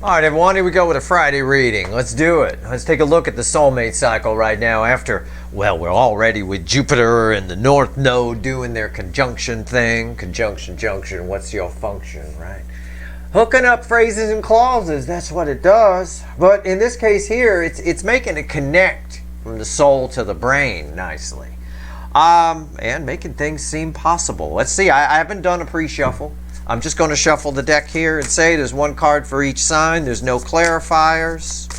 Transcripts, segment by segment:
All right, everyone, here we go with a Friday reading. Let's do it. Let's take a look at the soulmate cycle right now after, well, we're already with Jupiter and the North Node doing their conjunction thing. Conjunction, junction, what's your function, right? Hooking up phrases and clauses, that's what it does. But in this case here, it's making it connect from the soul to the brain nicely. And making things seem possible. Let's see, I haven't done a pre-shuffle. I'm just going to shuffle the deck here and say there's one card for each sign. There's no clarifiers,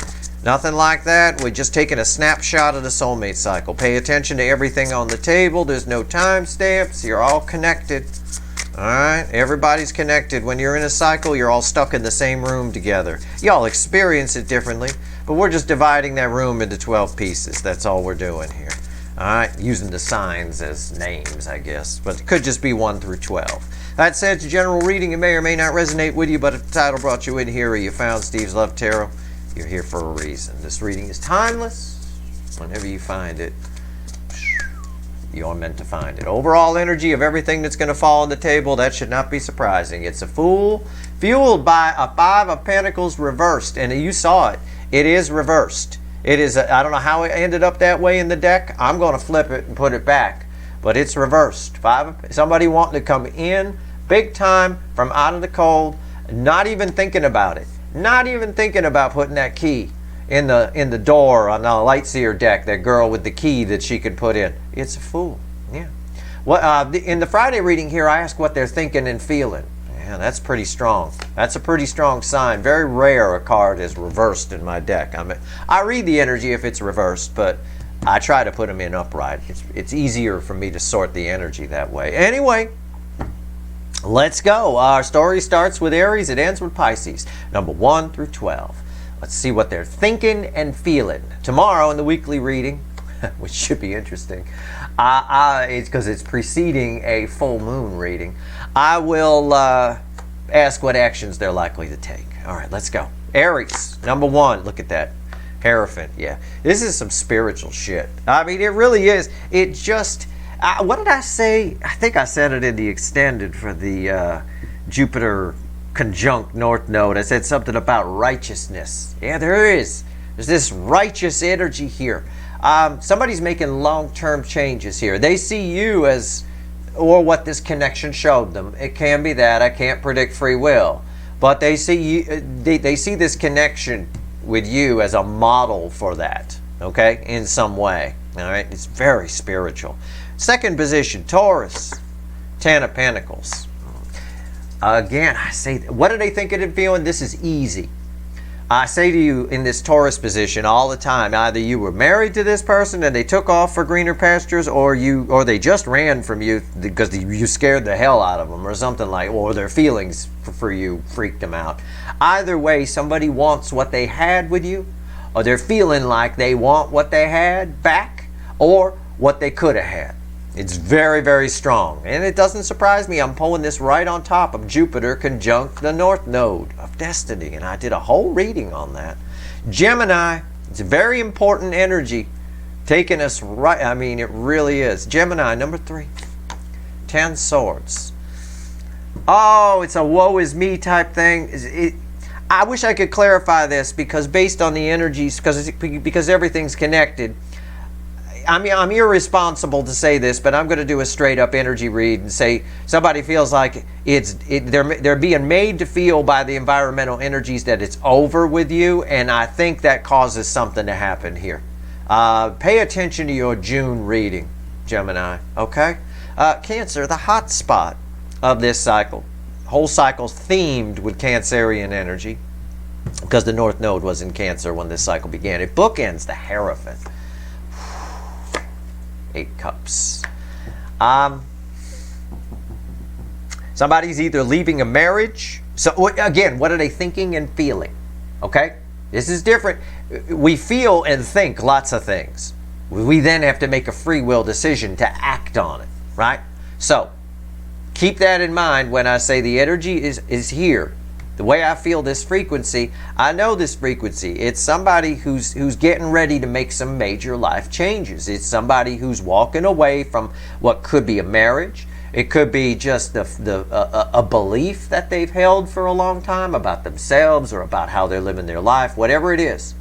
nothing like that. We're just taking a snapshot of the soulmate cycle. Pay attention to everything on the table. There's no time stamps. You're all connected. All right, everybody's connected. When you're in a cycle, you're all stuck in the same room together. Y'all experience it differently, but we're just dividing that room into 12 pieces. That's all we're doing here. All right, using the signs as names, I guess, but it could just be 1 through 12. That said, it's a general reading. It may or may not resonate with you, but if the title brought you in here or you found Steve's Love Tarot, you're here for a reason. This reading is timeless. Whenever you find it, you're meant to find it. Overall energy of everything that's going to fall on the table, that should not be surprising. It's a Fool, fueled by a 5 of Pentacles reversed, and you saw it. It is reversed. It is, I don't know how it ended up that way in the deck. I'm going to flip it and put it back. But it's reversed. Somebody wanting to come in big time from out of the cold, not even thinking about it. Not even thinking about putting that key in the door on the light seer deck, that girl with the key that she could put in. It's a Fool. Yeah. Well, in the Friday reading here, I ask what they're thinking and feeling. Yeah, that's pretty strong. That's a pretty strong sign. Very rare a card is reversed in my deck. I read the energy if it's reversed, but I try to put them in upright. It's easier for me to sort the energy that way. Anyway, let's go. Our story starts with Aries. It ends with Pisces. Number 1 through 12. Let's see what they're thinking and feeling. Tomorrow in the weekly reading, which should be interesting, it's because it's preceding a full moon reading, I will ask what actions they're likely to take. All right, let's go. Aries, number 1. Look at that. Hierophant, yeah. This is some spiritual shit. I mean, it really is. It just, what did I say? I think I said it in the extended for the Jupiter conjunct North Node. I said something about righteousness. Yeah, there is. There's this righteous energy here. Somebody's making long-term changes here. They see you as, or what this connection showed them. It can be that. I can't predict free will. But they see you, they see this connection with you as a model for that, okay, in some way. All right, it's very spiritual. Second position, Taurus, 10 of Pentacles. Again, I say, what are they thinking and feeling? This is easy. I say to you in this Taurus position all the time, either you were married to this person and they took off for greener pastures, or they just ran from you because you scared the hell out of them or something like, or their feelings for you freaked them out. Either way, somebody wants what they had with you, or they're feeling like they want what they had back, or what they could have had. It's very, very strong. And it doesn't surprise me. I'm pulling this right on top of Jupiter conjunct the North Node of Destiny. And I did a whole reading on that. Gemini, it's a very important energy. Taking us right, I mean, it really is. Gemini, number 3. 10 Swords. Oh, it's a woe is me type thing. I wish I could clarify this, because based on the energies, because everything's connected, I mean, I'm irresponsible to say this, but I'm going to do a straight up energy read and say somebody feels like they're being made to feel by the environmental energies that it's over with you, and I think that causes something to happen here. Pay attention to your June reading, Gemini, okay? Cancer, the hot spot of this cycle. Whole cycle's themed with Cancerian energy because the North Node was in Cancer when this cycle began. It bookends the Hierophant. 8 Cups. Somebody's either leaving a marriage. So again, what are they thinking and feeling? Okay, this is different. We feel and think lots of things. We then have to make a free will decision to act on it, right? So keep that in mind when I say the energy is here. The way I feel this frequency, I know this frequency. It's somebody who's getting ready to make some major life changes. It's somebody who's walking away from what could be a marriage. It could be just a belief that they've held for a long time about themselves or about how they're living their life, whatever it is.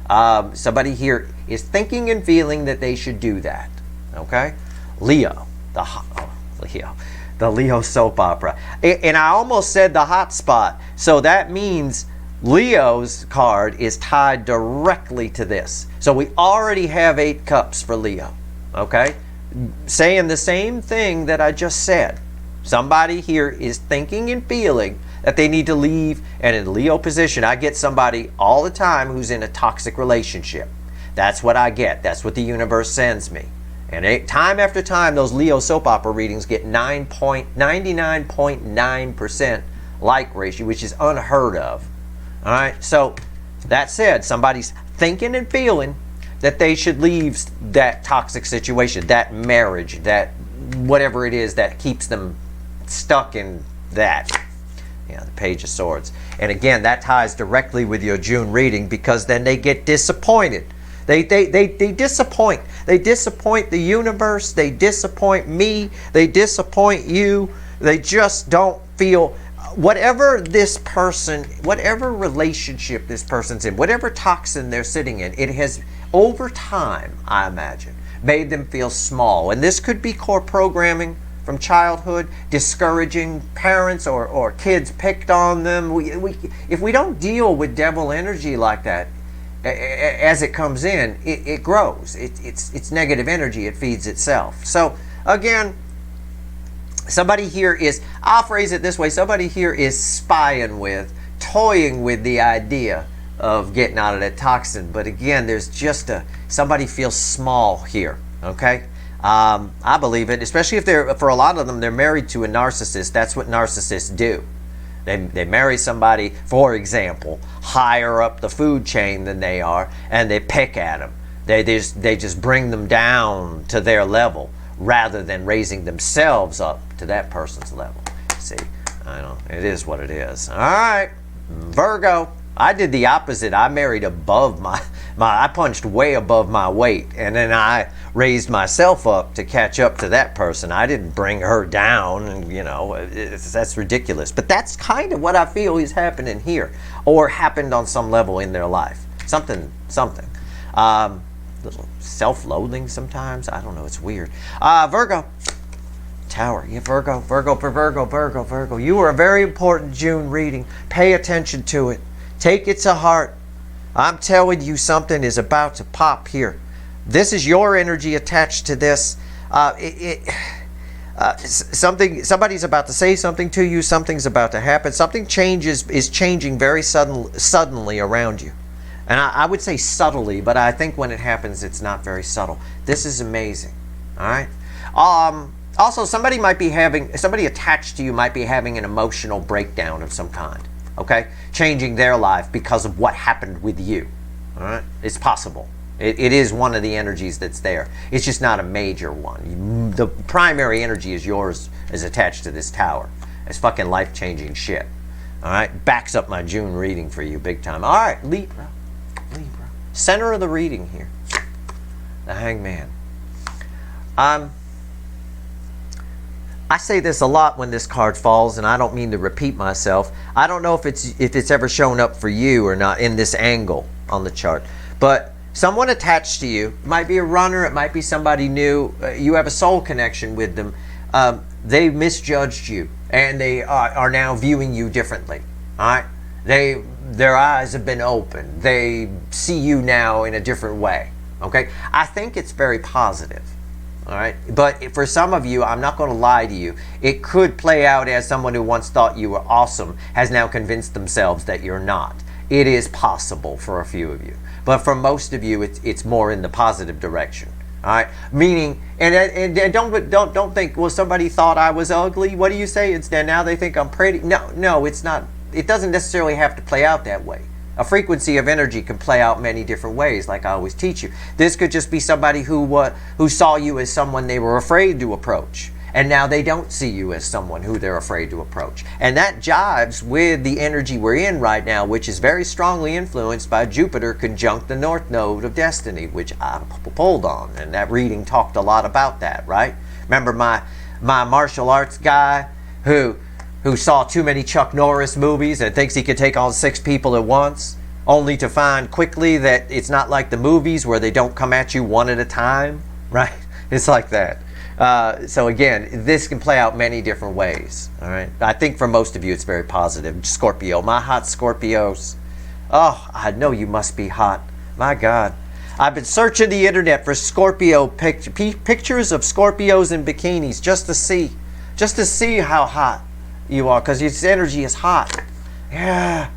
Somebody here is thinking and feeling that they should do that. Okay? Leo, the Leo soap opera. And I almost said the hot spot. So that means Leo's card is tied directly to this. So we already have 8 cups for Leo. Okay? Saying the same thing that I just said. Somebody here is thinking and feeling that they need to leave, and in Leo position, I get somebody all the time who's in a toxic relationship. That's what I get. That's what the universe sends me. And time after time, those Leo soap opera readings get 99.9% like ratio, which is unheard of. All right. So that said, somebody's thinking and feeling that they should leave that toxic situation, that marriage, that whatever it is that keeps them stuck in that. Yeah, the Page of Swords. And again, that ties directly with your June reading, because then they get disappointed. They disappoint. They disappoint the universe. They disappoint me. They disappoint you. They just don't feel whatever this person, whatever relationship this person's in, whatever toxin they're sitting in, it has over time, I imagine, made them feel small. And this could be core programming from childhood, discouraging parents or kids picked on them. If we don't deal with devil energy like that, as it comes in, it grows. It's negative energy. It feeds itself. So again, somebody here is, I'll phrase it this way, somebody here is spying with, toying with the idea of getting out of that toxin. But again, there's just somebody feels small here, okay? I believe it, especially if for a lot of them, they're married to a narcissist. That's what narcissists do. They marry somebody, for example, higher up the food chain than they are, and they pick at them. They just bring them down to their level rather than raising themselves up to that person's level. See, I know, it is what it is. All right, Virgo. I did the opposite. I married above I punched way above my weight, and then I raised myself up to catch up to that person. I didn't bring her down, and that's ridiculous. But that's kind of what I feel is happening here, or happened on some level in their life. Something. Little self-loathing sometimes. I don't know. It's weird. Virgo. Tower. Yeah, Virgo. You are a very important June reading. Pay attention to it. Take it to heart. I'm telling you, something is about to pop here. This is your energy attached to this. Somebody's about to say something to you. Something's about to happen. Something is changing very suddenly around you. And I would say subtly, but I think when it happens, it's not very subtle. This is amazing. All right. Also, somebody attached to you might be having an emotional breakdown of some kind. Okay, changing their life because of what happened with you. All right, it's possible. It is one of the energies that's there. It's just not a major one. The primary energy is yours, is attached to this tower. It's fucking life-changing shit. All right, backs up my June reading for you big time. All right, Libra. Center of the reading here. The Hangman. I say this a lot when this card falls, and I don't mean to repeat myself. I don't know if it's ever shown up for you or not in this angle on the chart. But someone attached to you, it might be a runner, it might be somebody new, you have a soul connection with them. They misjudged you, and they are now viewing you differently. All right? Their eyes have been opened. They see you now in a different way. Okay? I think it's very positive. All right, but for some of you, I'm not going to lie to you, it could play out as someone who once thought you were awesome has now convinced themselves that you're not. It is possible for a few of you, but for most of you, it's more in the positive direction. All right, meaning, and don't think, well, somebody thought I was ugly. What do you say? Instead, now they think I'm pretty. No, it's not. It doesn't necessarily have to play out that way. A frequency of energy can play out many different ways, like I always teach you. This could just be somebody who saw you as someone they were afraid to approach, and now they don't see you as someone who they're afraid to approach. And that jives with the energy we're in right now, which is very strongly influenced by Jupiter conjunct the North Node of Destiny, which I pulled on, and that reading talked a lot about that, right? Remember my martial arts guy who saw too many Chuck Norris movies and thinks he could take on 6 people at once, only to find quickly that it's not like the movies where they don't come at you one at a time, right? It's like that. So again, this can play out many different ways. All right. I think for most of you, it's very positive. Scorpio, my hot Scorpios. Oh, I know you must be hot. My God. I've been searching the internet for Scorpio pictures of Scorpios in bikinis just to see how hot you are, because your energy is hot. Yeah.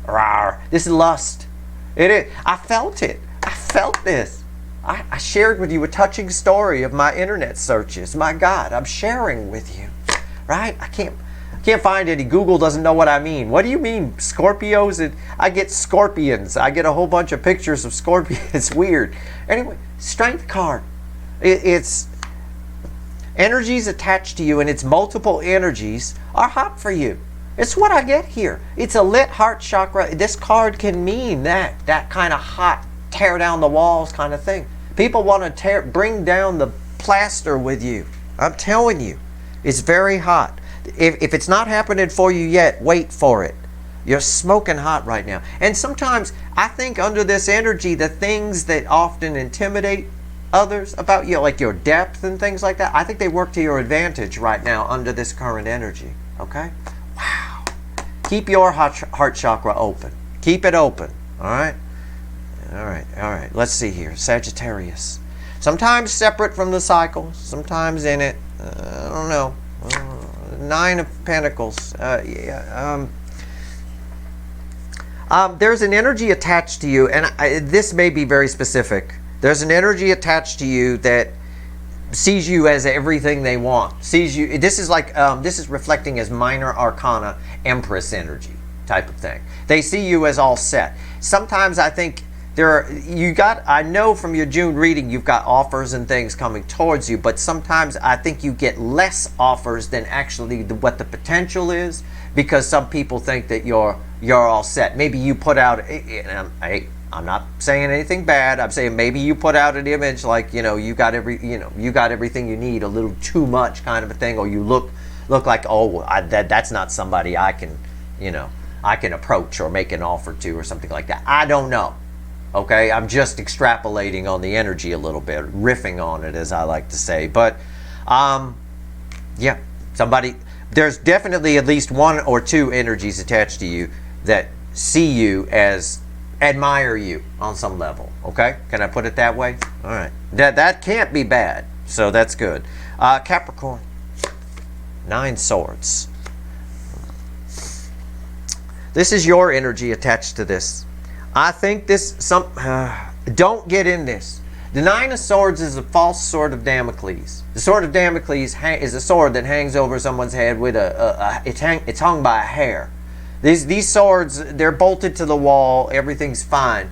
Rawr. This is lust. It is. I felt it. I felt this. I shared with you a touching story of my internet searches. My God, I'm sharing with you, right? I can't find any. Google doesn't know what I mean. What do you mean, Scorpios? I get scorpions. I get a whole bunch of pictures of scorpions. It's weird. Anyway, strength card. It's energies attached to you, and it's multiple energies are hot for you. It's what I get here. It's a lit heart chakra. This card can mean that kind of hot, tear down the walls kind of thing. People want to bring down the plaster with you. I'm telling you, it's very hot. If it's not happening for you yet, wait for it. You're smoking hot right now. And sometimes I think under this energy, the things that often intimidate others about you, like your depth and things like that, I think they work to your advantage right now under this current energy. Okay? Wow. Keep your heart chakra open. Keep it open. All right? All right. Let's see here. Sagittarius. Sometimes separate from the cycle, sometimes in it. I don't know. 9 of Pentacles. There's an energy attached to you, and this may be very specific. There's an energy attached to you that sees you as everything they want. Sees you. This is like this is reflecting as minor arcana, Empress energy type of thing. They see you as all set. Sometimes I think I know from your June reading you've got offers and things coming towards you, but sometimes I think you get less offers than actually what the potential is, because some people think that you're all set. Maybe you put out, I'm not saying anything bad. I'm saying maybe you put out an image like, you got everything you need, a little too much kind of a thing, or you look like, that's not somebody I can approach or make an offer to or something like that. I don't know. Okay, I'm just extrapolating on the energy a little bit, riffing on it, as I like to say. But, yeah, there's definitely at least 1 or 2 energies attached to you that see you as, admire you on some level. Okay, can I put it that way? All right, that can't be bad, so that's good. Capricorn, 9 swords. This is your energy attached to this. I think don't get in this. The 9 of Swords is a false sword of Damocles. The sword of Damocles is a sword that hangs over someone's head with it's hung by a hair. These swords, they're bolted to the wall. Everything's fine.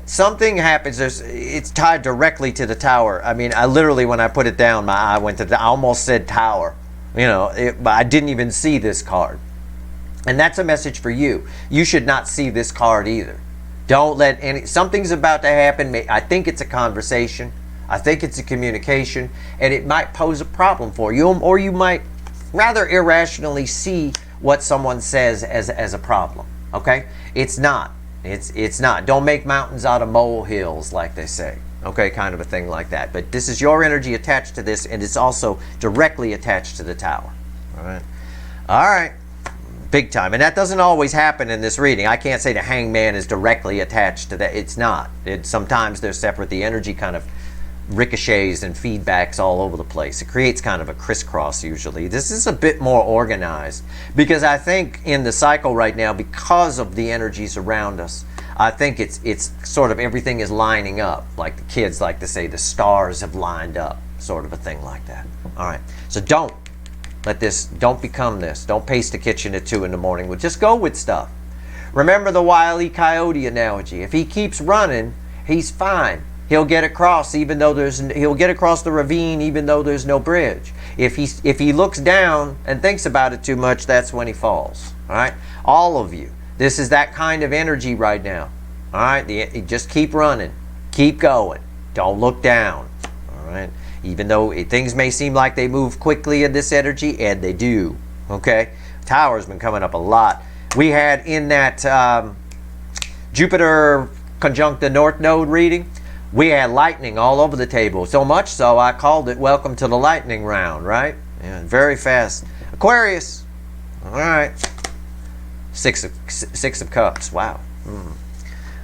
Something happens. It's tied directly to the tower. I mean, I literally, when I put it down, my eye went to I almost said tower. But I didn't even see this card. And that's a message for you. You should not see this card either. Don't let something's about to happen. I think it's a conversation. I think it's a communication, and it might pose a problem for you, or you might rather irrationally see what someone says as a problem. Okay? It's not. It's not. Don't make mountains out of molehills, like they say. Okay, kind of a thing like that. But this is your energy attached to this, and it's also directly attached to the tower. All right. All right. Big time. And that doesn't always happen in this reading. I can't say the hangman is directly attached to that. It's not. Sometimes they're separate. The energy kind of ricochets and feedbacks all over the place. It creates kind of a crisscross usually. This is a bit more organized, because I think in the cycle right now, because of the energies around us, I think it's sort of everything is lining up. Like the kids like to say, the stars have lined up, sort of a thing like that. All right. So don't become this. Don't pace the kitchen at 2 in the morning. Just go with stuff. Remember the Wile E. Coyote analogy. If he keeps running, he's fine. He'll get across he'll get across the ravine even though there's no bridge. If he looks down and thinks about it too much, that's when he falls. All right? All of you. This is that kind of energy right now. All right? Just keep running. Keep going. Don't look down. All right? even though things may seem like they move quickly in this energy, and they do. Okay, Tower's been coming up a lot. We had in that Jupiter conjunct the North Node reading, we had lightning all over the table. So much so I called it Welcome to the Lightning Round, right? Yeah, very fast. Aquarius. All right. Six of Cups. Wow.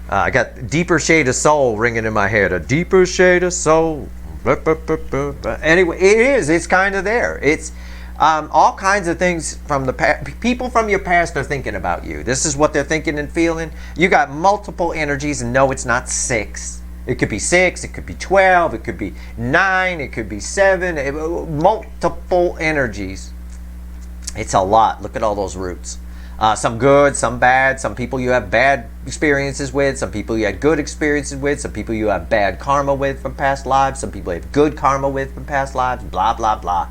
I got Deeper Shade of Soul ringing in my head. A deeper shade of soul. Anyway, it's kind of there. It's all kinds of things from the past. People from your past are thinking about you. This is what they're thinking and feeling. You got multiple energies, and no, it's not 6. It could be 6, it could be 12, it could be 9, it could be 7. Multiple energies. It's a lot. Look at all those roots. Some good, some bad. Some people you have bad experiences with. Some people you had good experiences with. Some people you have bad karma with from past lives. Some people you have good karma with from past lives. Blah, blah, blah.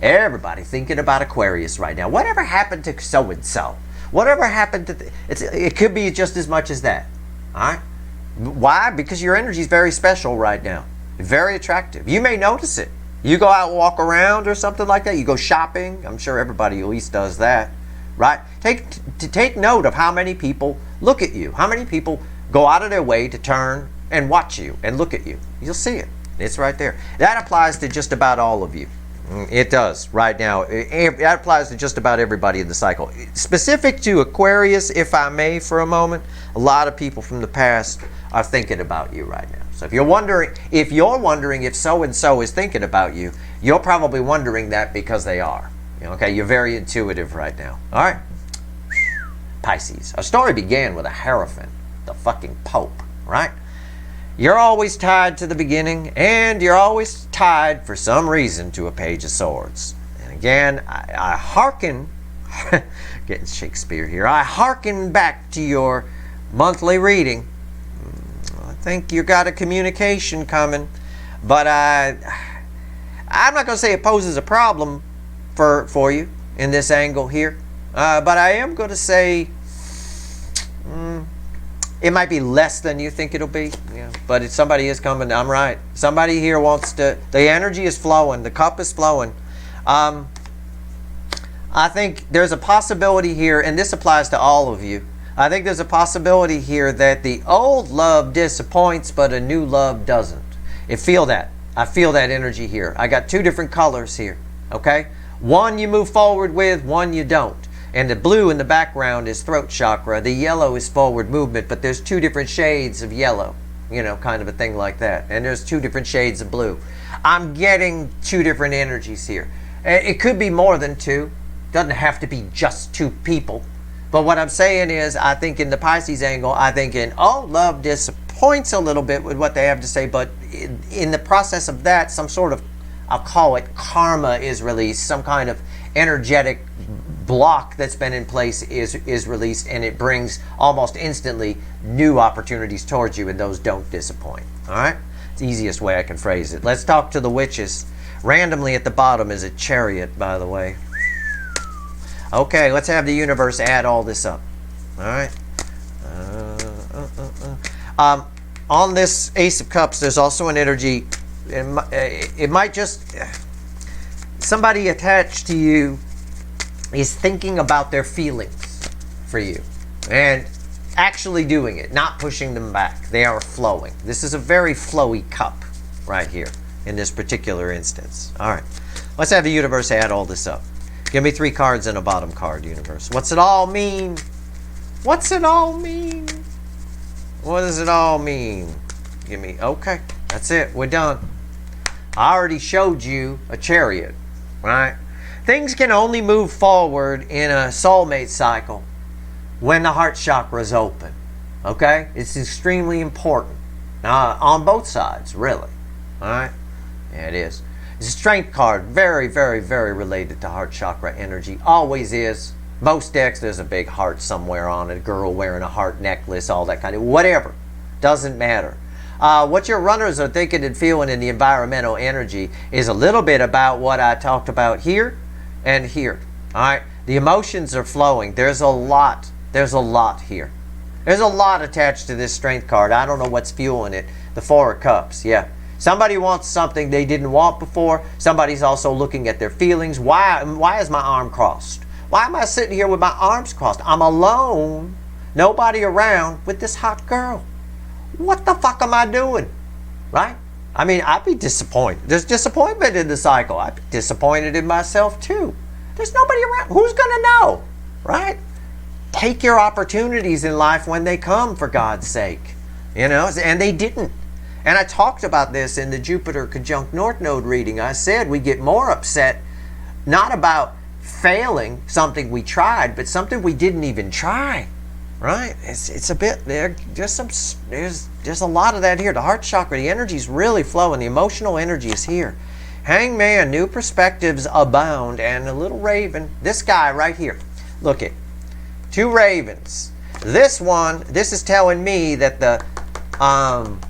Everybody thinking about Aquarius right now. Whatever happened to so-and-so? Whatever happened to... it could be just as much as that. All right? Why? Because your energy is very special right now. Very attractive. You may notice it. You go out and walk around or something like that. You go shopping. I'm sure everybody at least does that. Right? Take note of how many people look at you. How many people go out of their way to turn and watch you and look at you. You'll see it. It's right there. That applies to just about all of you. It does right now. That applies to just about everybody in the cycle. Specific to Aquarius, if I may, for a moment, a lot of people from the past are thinking about you right now. So if you're wondering if so-and-so is thinking about you, you're probably wondering that because they are. Okay, you're very intuitive right now. All right. Pisces. Our story began with a Hierophant, the fucking Pope, right? You're always tied to the beginning, and you're always tied for some reason to a Page of Swords. And again, I hearken, getting Shakespeare here, I hearken back to your monthly reading. I think you got a communication coming, but I'm not going to say it poses a problem for you in this angle here, but I am going to say it might be less than you think it'll be. Yeah, but if somebody is coming, I'm right. Somebody here wants to. The energy is flowing. The cup is flowing. I think there's a possibility here, and this applies to all of you. I think there's a possibility here that the old love disappoints, but a new love doesn't. I feel that energy here. I got 2 different colors here. Okay. One you move forward with, one you don't. And the blue in the background is throat chakra. The yellow is forward movement, but there's 2 different shades of yellow. You know, kind of a thing like that. And there's 2 different shades of blue. I'm getting 2 different energies here. It could be more than 2. Doesn't have to be just 2 people. But what I'm saying is, I think in the Pisces angle, I think love disappoints a little bit with what they have to say, but in the process of that, some sort of, I'll call it karma is released, some kind of energetic block that's been in place is released, and it brings almost instantly new opportunities towards you, and those don't disappoint. All right? It's the easiest way I can phrase it. Let's talk to the witches. Randomly at the bottom is a Chariot, by the way. Okay, let's have the universe add all this up. All right? On this Ace of Cups, there's also an energy. It might just... somebody attached to you is thinking about their feelings for you and actually doing it, not pushing them back. They are flowing. This is a very flowy cup right here in this particular instance. All right, let's have the universe add all this up. Give me 3 cards and a bottom card, universe. What's it all mean? What's it all mean? What does it all mean? Give me, okay, that's it, we're done. I already showed you a Chariot, right? Things can only move forward in a soulmate cycle when the heart chakra is open. Okay? It's extremely important. On both sides, really. Alright? Yeah, it is. It's a strength card. Very, very, very related to heart chakra energy. Always is. Most decks, there's a big heart somewhere on it. A girl wearing a heart necklace, all that kind of... whatever. Doesn't matter. What your runners are thinking and feeling in the environmental energy is a little bit about what I talked about here and here. All right, the emotions are flowing. There's a lot here. There's a lot attached to this strength card. I don't know what's fueling it. The 4 of Cups, yeah. Somebody wants something they didn't want before. Somebody's also looking at their feelings. Why is my arm crossed? Why am I sitting here with my arms crossed? I'm alone, nobody around with this hot girl. What the fuck am I doing? Right? I mean, I'd be disappointed. There's disappointment in the cycle. I'd be disappointed in myself too. There's nobody around. Who's going to know? Right? Take your opportunities in life when they come, for God's sake. You know, and they didn't. And I talked about this in the Jupiter conjunct North Node reading. I said we get more upset not about failing something we tried, but something we didn't even try. Right? It's a bit there. There's a lot of that here. The heart chakra, the energy is really flowing. The emotional energy is here. Hangman, new perspectives abound, and a little raven. This guy right here. Look at 2 ravens. This is telling me that the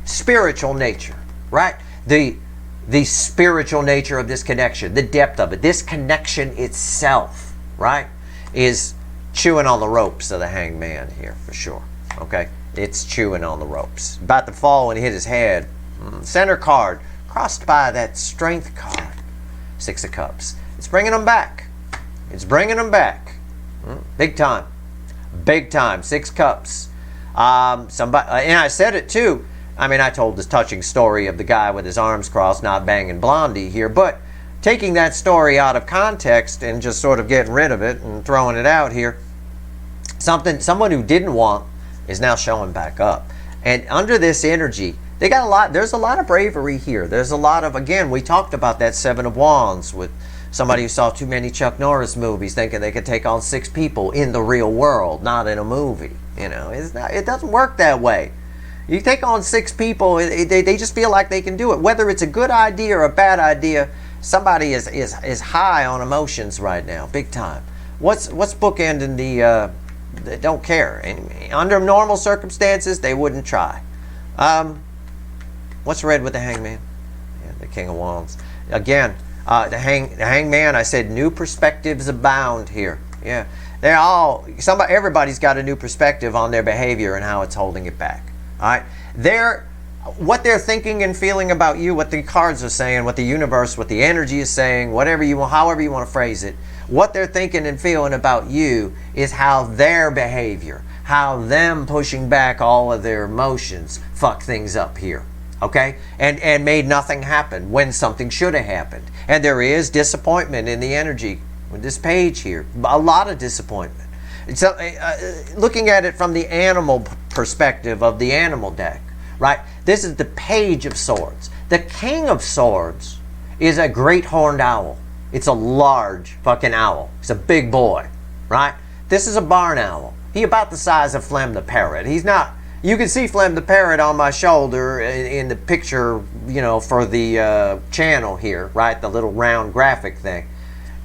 spiritual nature, right? The spiritual nature of this connection, the depth of it, this connection itself, right, is chewing on the ropes of the hangman here for sure. Okay, it's chewing on the ropes. About to fall and hit his head. Center card crossed by that strength card. 6 of Cups. It's bringing them back. It's bringing them back. Big time. Big time. 6 Cups. Somebody, and I said it too. I mean, I told this touching story of the guy with his arms crossed not banging Blondie here, but taking that story out of context and just sort of getting rid of it and throwing it out here, someone who didn't want is now showing back up. And under this energy, they got a lot. There's a lot of bravery here. There's a lot of, again, we talked about that 7 of Wands with somebody who saw too many Chuck Norris movies thinking they could take on 6 people in the real world, not in a movie. You know, it doesn't work that way. You take on 6 people, they just feel like they can do it. Whether it's a good idea or a bad idea, somebody is high on emotions right now, big time. What's bookending they don't care. Under normal circumstances, they wouldn't try. What's red with the hangman? Yeah, the King of Wands. Again, the hangman, I said new perspectives abound here. Yeah. Everybody's got a new perspective on their behavior and how it's holding it back. All right? What they're thinking and feeling about you, what the cards are saying, what the universe, what the energy is saying, however you want to phrase it, what they're thinking and feeling about you is how their behavior, how them pushing back all of their emotions fuck things up here. Okay? And made nothing happen when something should have happened. And there is disappointment in the energy with this page here. A lot of disappointment. So, looking at it from the animal perspective of the animal deck, right? This is the Page of Swords. The King of Swords is a great horned owl. It's a large fucking owl. It's a big boy, right? This is a barn owl. He's about the size of Flem the Parrot. He's not... You can see Flem the Parrot on my shoulder in the picture, you know, for the channel here, right? The little round graphic thing.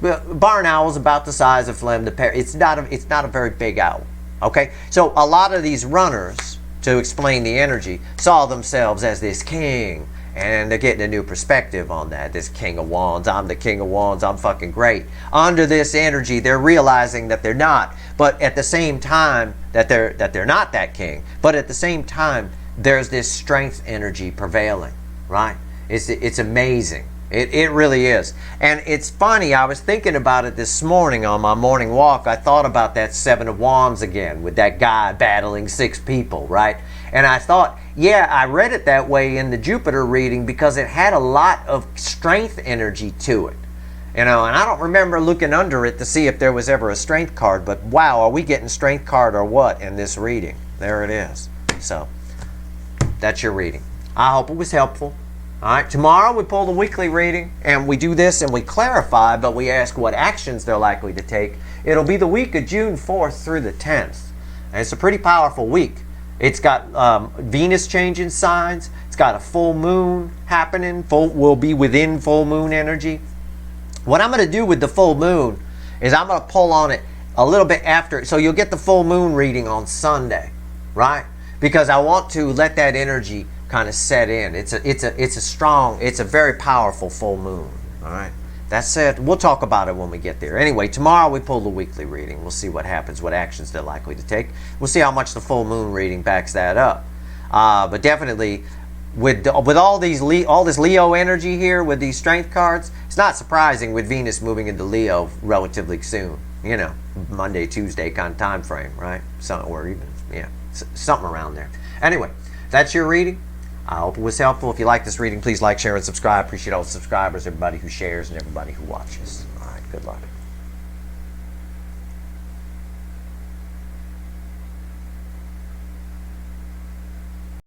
Barn owl's about the size of Flem the Parrot. It's not a very big owl. Okay? So a lot of these runners, to explain the energy, saw themselves as this king. And they're getting a new perspective on that. This King of Wands. I'm the King of Wands. I'm fucking great. Under this energy, they're realizing that they're not. But at the same time, that they're not that king. But at the same time, there's this strength energy prevailing. Right? It's amazing. It really is. And it's funny, I was thinking about it this morning on my morning walk. I thought about that 7 of Wands again with that guy battling 6 people, right? And I thought, yeah, I read it that way in the Jupiter reading because it had a lot of strength energy to it. You know, and I don't remember looking under it to see if there was ever a strength card, but wow, are we getting strength card or what in this reading? There it is. So, that's your reading. I hope it was helpful. All right, tomorrow we pull the weekly reading, and we do this and we clarify, but we ask what actions they're likely to take. It'll be the week of June 4th through the 10th. And it's a pretty powerful week. It's got Venus changing signs. It's got a full moon happening. We'll be within full moon energy. What I'm going to do with the full moon is I'm going to pull on it a little bit after. So you'll get the full moon reading on Sunday, right? Because I want to let that energy kind of set in. It's a very powerful full moon. All right. That said, we'll talk about it when we get there. Anyway, tomorrow we pull the weekly reading. We'll see what happens, what actions they're likely to take. We'll see how much the full moon reading backs that up. But definitely, with all this Leo energy here with these strength cards, it's not surprising with Venus moving into Leo relatively soon. You know, Monday, Tuesday kind of time frame, right? Or even, yeah, something around there. Anyway, that's your reading. I hope it was helpful. If you like this reading, please like, share, and subscribe. Appreciate all the subscribers, everybody who shares, and everybody who watches. All right, good luck.